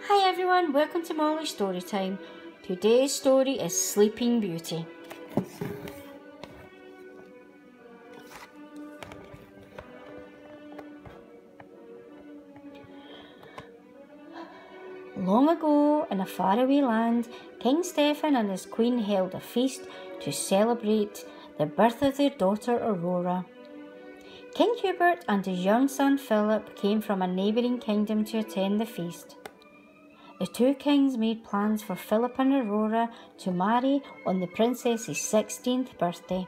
Hi everyone, welcome to Molly's Story Time. Today's story is Sleeping Beauty. Long ago, in a faraway land, King Stephen and his queen held a feast to celebrate the birth of their daughter Aurora. King Hubert and his young son Philip came from a neighbouring kingdom to attend the feast. The two kings made plans for Philip and Aurora to marry on the princess's 16th birthday.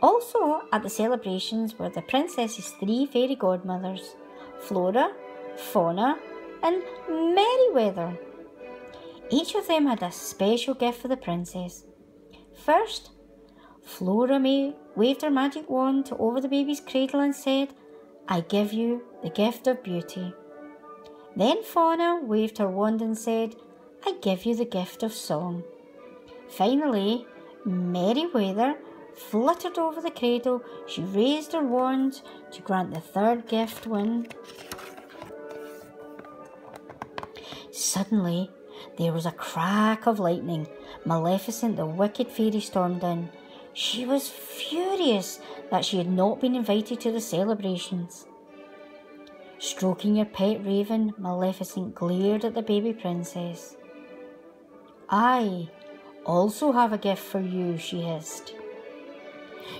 Also at the celebrations were the princess's three fairy godmothers, Flora, Fauna and Merryweather. Each of them had a special gift for the princess. First, Flora waved her magic wand over the baby's cradle and said, "I give you the gift of beauty." Then Fauna waved her wand and said, "I give you the gift of song." Finally, Merryweather fluttered over the cradle. She raised her wand to grant the third gift when... Suddenly, there was a crack of lightning. Maleficent, the wicked fairy, stormed in. She was furious that she had not been invited to the celebrations. Stroking her pet raven, Maleficent glared at the baby princess. "I also have a gift for you," she hissed.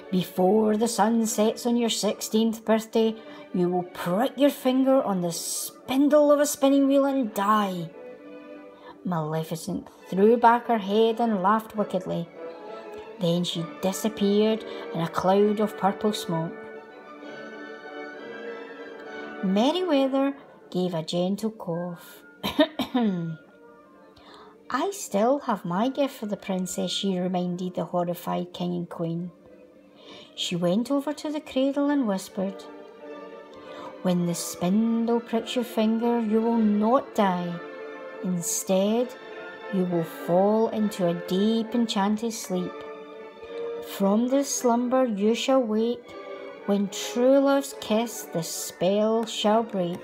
"Before the sun sets on your 16th birthday, you will prick your finger on the spindle of a spinning wheel and die." Maleficent threw back her head and laughed wickedly. Then she disappeared in a cloud of purple smoke. Merryweather gave a gentle cough. "I still have my gift for the princess," she reminded the horrified king and queen. She went over to the cradle and whispered, "When the spindle pricks your finger, you will not die. Instead, you will fall into a deep enchanted sleep. From this slumber you shall wake. When true love's kiss the spell shall break."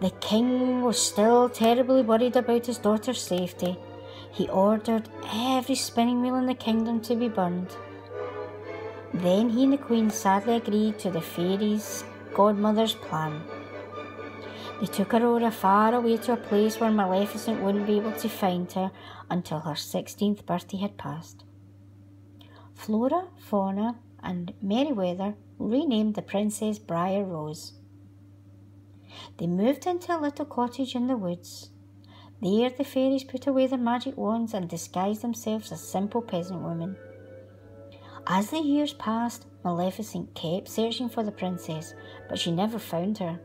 The king was still terribly worried about his daughter's safety. He ordered every spinning wheel in the kingdom to be burned. Then he and the queen sadly agreed to the fairies' godmother's plan. They took Aurora far away to a place where Maleficent wouldn't be able to find her until her 16th birthday had passed. Flora, Fauna and Merryweather renamed the princess Briar Rose. They moved into a little cottage in the woods. There the fairies put away their magic wands and disguised themselves as simple peasant women. As the years passed, Maleficent kept searching for the princess, but she never found her.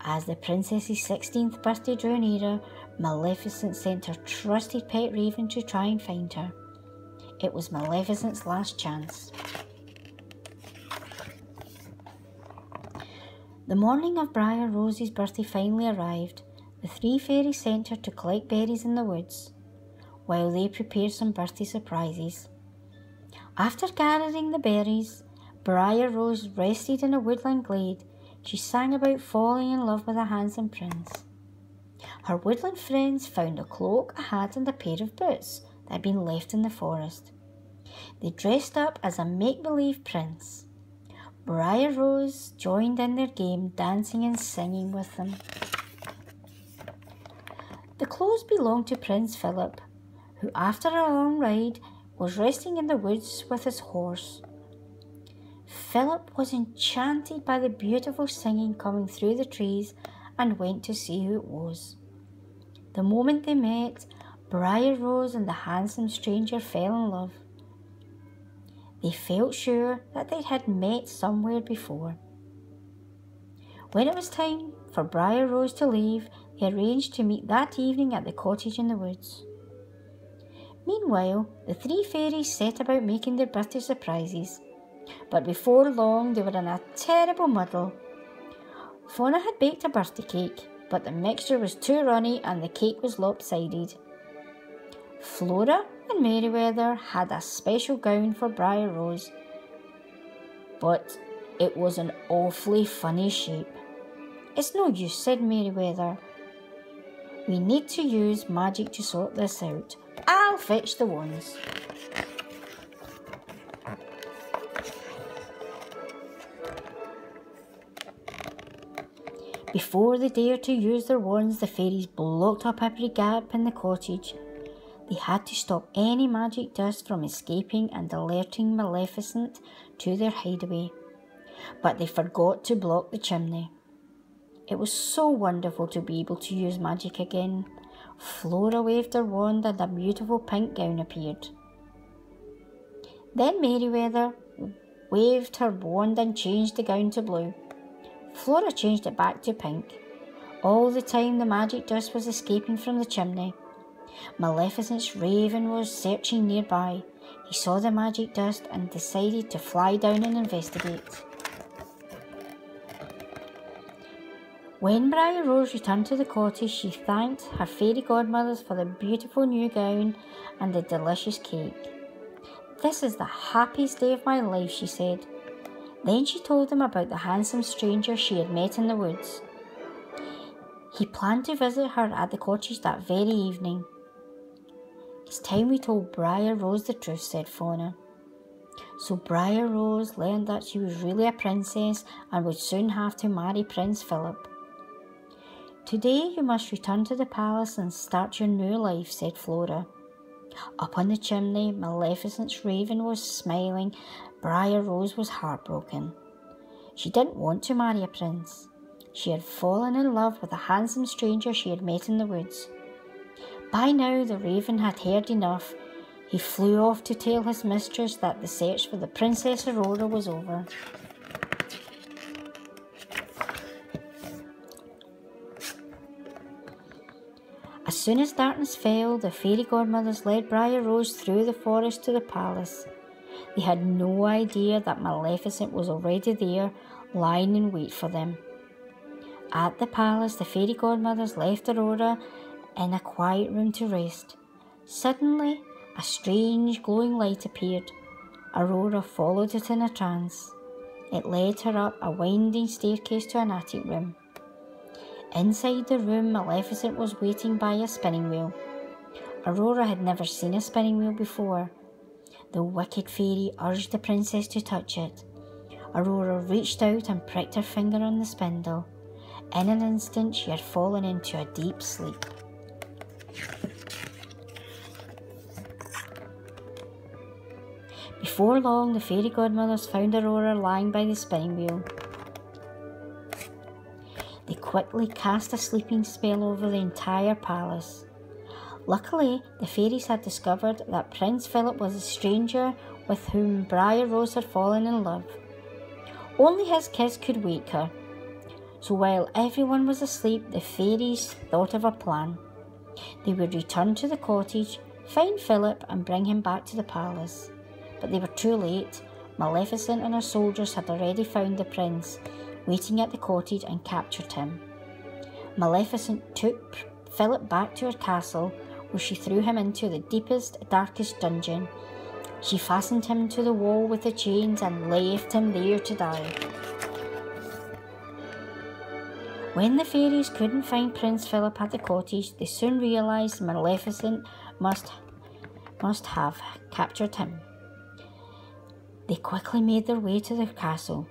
As the princess's 16th birthday drew nearer, Maleficent sent her trusted pet raven to try and find her. It was Maleficent's last chance. The morning of Briar Rose's birthday finally arrived. The three fairies sent her to collect berries in the woods, while they prepared some birthday surprises. After gathering the berries, Briar Rose rested in a woodland glade. She sang about falling in love with a handsome prince. Her woodland friends found a cloak, a hat and a pair of boots that had been left in the forest. They dressed up as a make-believe prince. Briar Rose joined in their game, dancing and singing with them. The clothes belonged to Prince Phillip, who after a long ride was resting in the woods with his horse. Philip was enchanted by the beautiful singing coming through the trees and went to see who it was. The moment they met, Briar Rose and the handsome stranger fell in love. They felt sure that they had met somewhere before. When it was time for Briar Rose to leave, they arranged to meet that evening at the cottage in the woods. Meanwhile, the three fairies set about making their birthday surprises. But before long they were in a terrible muddle. Fauna had baked a birthday cake, but the mixture was too runny and the cake was lopsided. Flora and Merryweather had a special gown for Briar Rose, but it was an awfully funny shape. "It's no use," said Merryweather. "We need to use magic to sort this out. I'll fetch the wands." Before they dared to use their wands, the fairies blocked up every gap in the cottage. They had to stop any magic dust from escaping and alerting Maleficent to their hideaway. But they forgot to block the chimney. It was so wonderful to be able to use magic again. Flora waved her wand and a beautiful pink gown appeared. Then Merryweather waved her wand and changed the gown to blue. Flora changed it back to pink. All the time the magic dust was escaping from the chimney. Maleficent's raven was searching nearby. He saw the magic dust and decided to fly down and investigate. When Briar Rose returned to the cottage, she thanked her fairy godmothers for the beautiful new gown and the delicious cake. "This is the happiest day of my life," she said. Then she told them about the handsome stranger she had met in the woods. He planned to visit her at the cottage that very evening. "It's time we told Briar Rose the truth," said Fauna. So Briar Rose learned that she was really a princess and would soon have to marry Prince Philip. "Today you must return to the palace and start your new life," said Flora. Up on the chimney, Maleficent's raven was smiling. Briar Rose was heartbroken. She didn't want to marry a prince. She had fallen in love with a handsome stranger she had met in the woods. By now the raven had heard enough. He flew off to tell his mistress that the search for the Princess Aurora was over. As soon as darkness fell, the fairy godmothers led Briar Rose through the forest to the palace. They had no idea that Maleficent was already there, lying in wait for them. At the palace, the fairy godmothers left Aurora in a quiet room to rest. Suddenly, a strange glowing light appeared. Aurora followed it in a trance. It led her up a winding staircase to an attic room. Inside the room, Maleficent was waiting by a spinning wheel. Aurora had never seen a spinning wheel before. The wicked fairy urged the princess to touch it. Aurora reached out and pricked her finger on the spindle. In an instant, she had fallen into a deep sleep. Before long, the fairy godmothers found Aurora lying by the spinning wheel. They quickly cast a sleeping spell over the entire palace. Luckily, the fairies had discovered that Prince Philip was a stranger with whom Briar Rose had fallen in love. Only his kiss could wake her. So while everyone was asleep, the fairies thought of a plan. They would return to the cottage, find Philip and bring him back to the palace. But they were too late. Maleficent and her soldiers had already found the prince, waiting at the cottage, and captured him. Maleficent took Philip back to her castle, where she threw him into the deepest, darkest dungeon. She fastened him to the wall with the chains and left him there to die. When the fairies couldn't find Prince Philip at the cottage, they soon realised Maleficent must have captured him. They quickly made their way to the castle.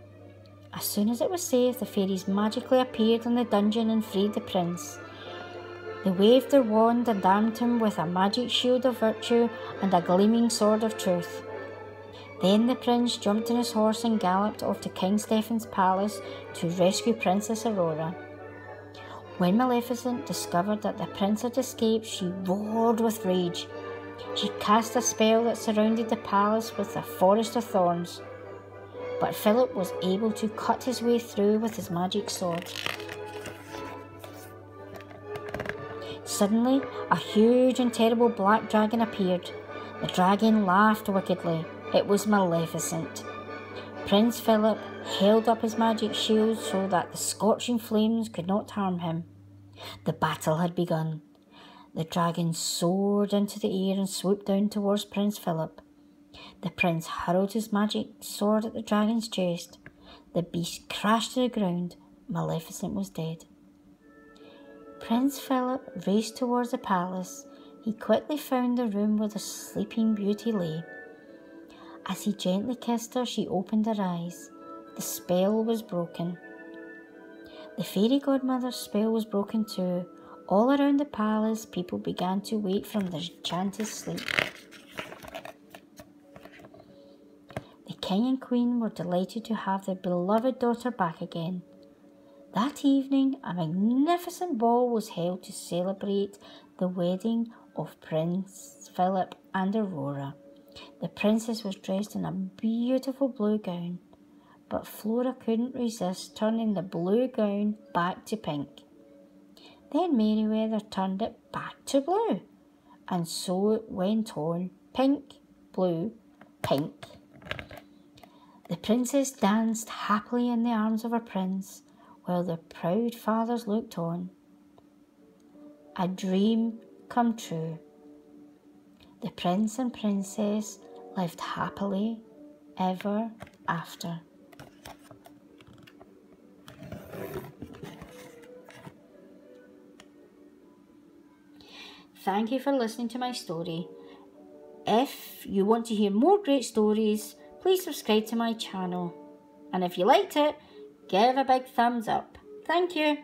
As soon as it was safe, the fairies magically appeared in the dungeon and freed the prince. They waved their wand and armed him with a magic shield of virtue and a gleaming sword of truth. Then the prince jumped on his horse and galloped off to King Stephen's palace to rescue Princess Aurora. When Maleficent discovered that the prince had escaped, she roared with rage. She cast a spell that surrounded the palace with a forest of thorns. But Philip was able to cut his way through with his magic sword. Suddenly, a huge and terrible black dragon appeared. The dragon laughed wickedly. It was Maleficent. Prince Philip held up his magic shield so that the scorching flames could not harm him. The battle had begun. The dragon soared into the air and swooped down towards Prince Philip. The prince hurled his magic sword at the dragon's chest. The beast crashed to the ground. Maleficent was dead. Prince Philip raced towards the palace. He quickly found the room where the sleeping beauty lay. As he gently kissed her, she opened her eyes. The spell was broken. The fairy godmother's spell was broken too. All around the palace, people began to wake from their enchanted sleep. The king and queen were delighted to have their beloved daughter back again. That evening, a magnificent ball was held to celebrate the wedding of Prince Philip and Aurora. The princess was dressed in a beautiful blue gown, but Flora couldn't resist turning the blue gown back to pink. Then Merryweather turned it back to blue, and so it went on, pink, blue, pink. The princess danced happily in the arms of her prince, while the proud fathers looked on. A dream come true. The prince and princess lived happily ever after. Thank you for listening to my story. If you want to hear more great stories, please subscribe to my channel. And if you liked it, give a big thumbs up. Thank you.